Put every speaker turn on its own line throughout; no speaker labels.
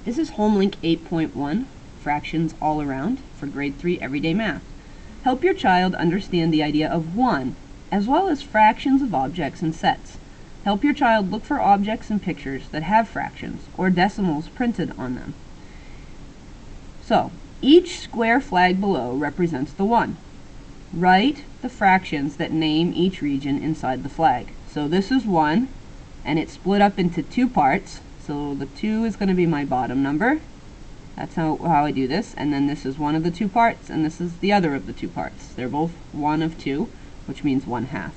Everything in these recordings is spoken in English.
This is Homelink 8.1, Fractions All Around, for Grade 3 Everyday Math. Help your child understand the idea of one, as well as fractions of objects and sets. Help your child look for objects and pictures that have fractions or decimals printed on them. So, each square flag below represents the one. Write the fractions that name each region inside the flag. So this is 1, and it's split up into two parts. So the 2 is going to be my bottom number. That's how I do this. And then this is one of the two parts, and this is the other of the two parts. They're both 1 of 2, which means 1/2.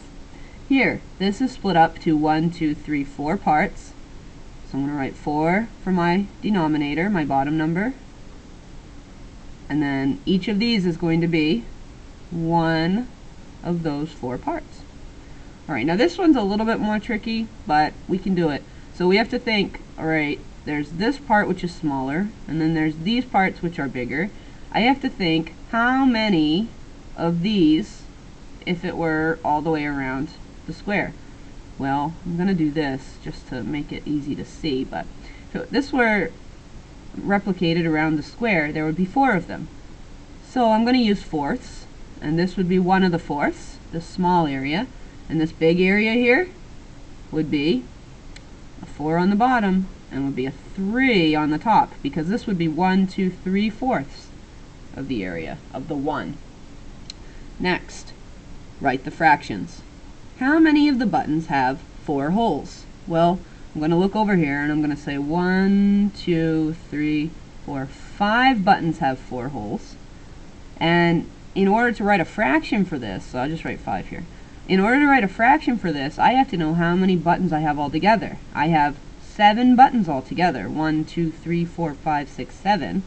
Here, this is split up to 1, 2, 3, 4 parts. So I'm going to write 4 for my denominator, my bottom number. And then each of these is going to be one of those 4 parts. Alright, now this one's a little bit more tricky, but we can do it. So we have to think, alright, there's this part which is smaller, and then there's these parts which are bigger. I have to think how many of these if it were all the way around the square. Well, I'm going to do this just to make it easy to see, but so if this were replicated around the square, there would be 4 of them. So I'm going to use fourths, and this would be 1 of the fourths, this small area, and this big area here would be a 4 on the bottom, and would be a 3 on the top, because this would be 1, 2, 3 fourths of the area of the 1. Next, write the fractions. How many of the buttons have 4 holes? Well, I'm going to look over here, and I'm going to say 1, 2, 3, 4, 5 buttons have 4 holes. And in order to write a fraction for this, so I'll just write 5 here. In order to write a fraction for this, I have to know how many buttons I have altogether. I have 7 buttons altogether. 1, 2, 3, 4, 5, 6, 7.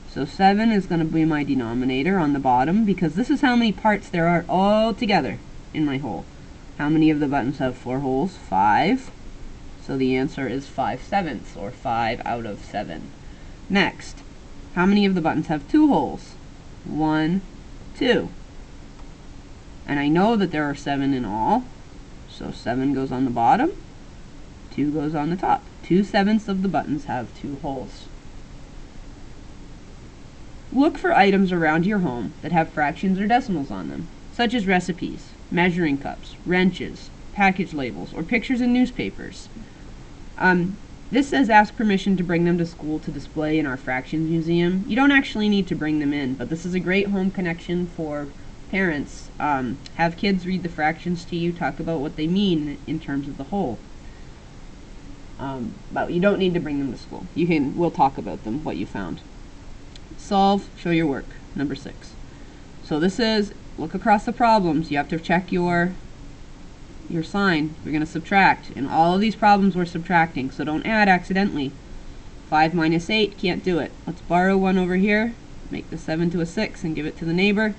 So 7 is going to be my denominator on the bottom, because this is how many parts there are all together in my whole. How many of the buttons have 4 holes? 5. So the answer is 5/7, or 5 out of 7. Next, how many of the buttons have 2 holes? 1, 2. And I know that there are 7 in all, so 7 goes on the bottom, 2 goes on the top. 2/7 of the buttons have 2 holes. Look for items around your home that have fractions or decimals on them, such as recipes, measuring cups, wrenches, package labels, or pictures in newspapers. This says ask permission to bring them to school to display in our fractions museum. You don't actually need to bring them in, but this is a great home connection for parents. Have kids read the fractions to you, talk about what they mean in terms of the whole. But you don't need to bring them to school. We'll talk about them, what you found. Solve, show your work, number 6. So this is, look across the problems. You have to check your sign. We're going to subtract. In all of these problems we're subtracting, so don't add accidentally. 5 minus 8, can't do it. Let's borrow 1 over here, make the 7 to a 6 and give it to the neighbor.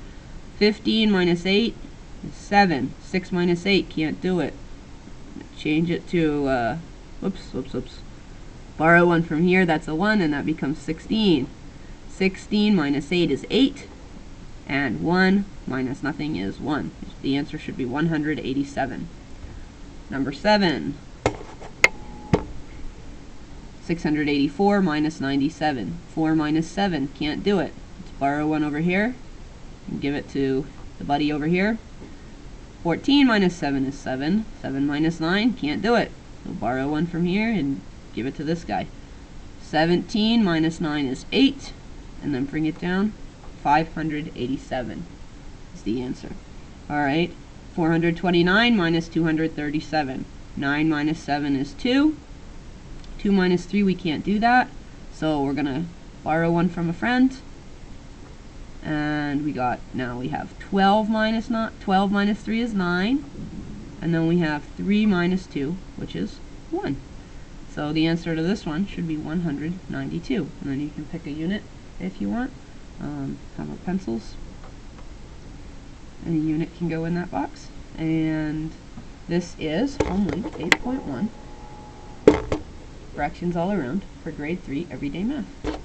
15 minus 8 is 7. 6 minus 8, can't do it. Change it to, whoops. Borrow 1 from here, that's a 1, and that becomes 16. 16 minus 8 is 8, and 1 minus nothing is 1. The answer should be 187. Number 7. 684 minus 97. 4 minus 7, can't do it. Let's borrow 1 over here and give it to the buddy over here. 14 minus 7 is 7. 7 minus 9, can't do it. So borrow 1 from here and give it to this guy. 17 minus 9 is 8, and then bring it down. 587 is the answer. Alright, 429 minus 237. 9 minus 7 is 2. 2 minus 3, we can't do that. So we're going to borrow 1 from a friend. And now we have 12 minus 3 is 9. And then we have 3 minus 2, which is 1. So the answer to this one should be 192. And then you can pick a unit if you want. How about pencils? Any unit can go in that box. And this is Homelink 8.1, Fractions All Around, for Grade 3 Everyday Math.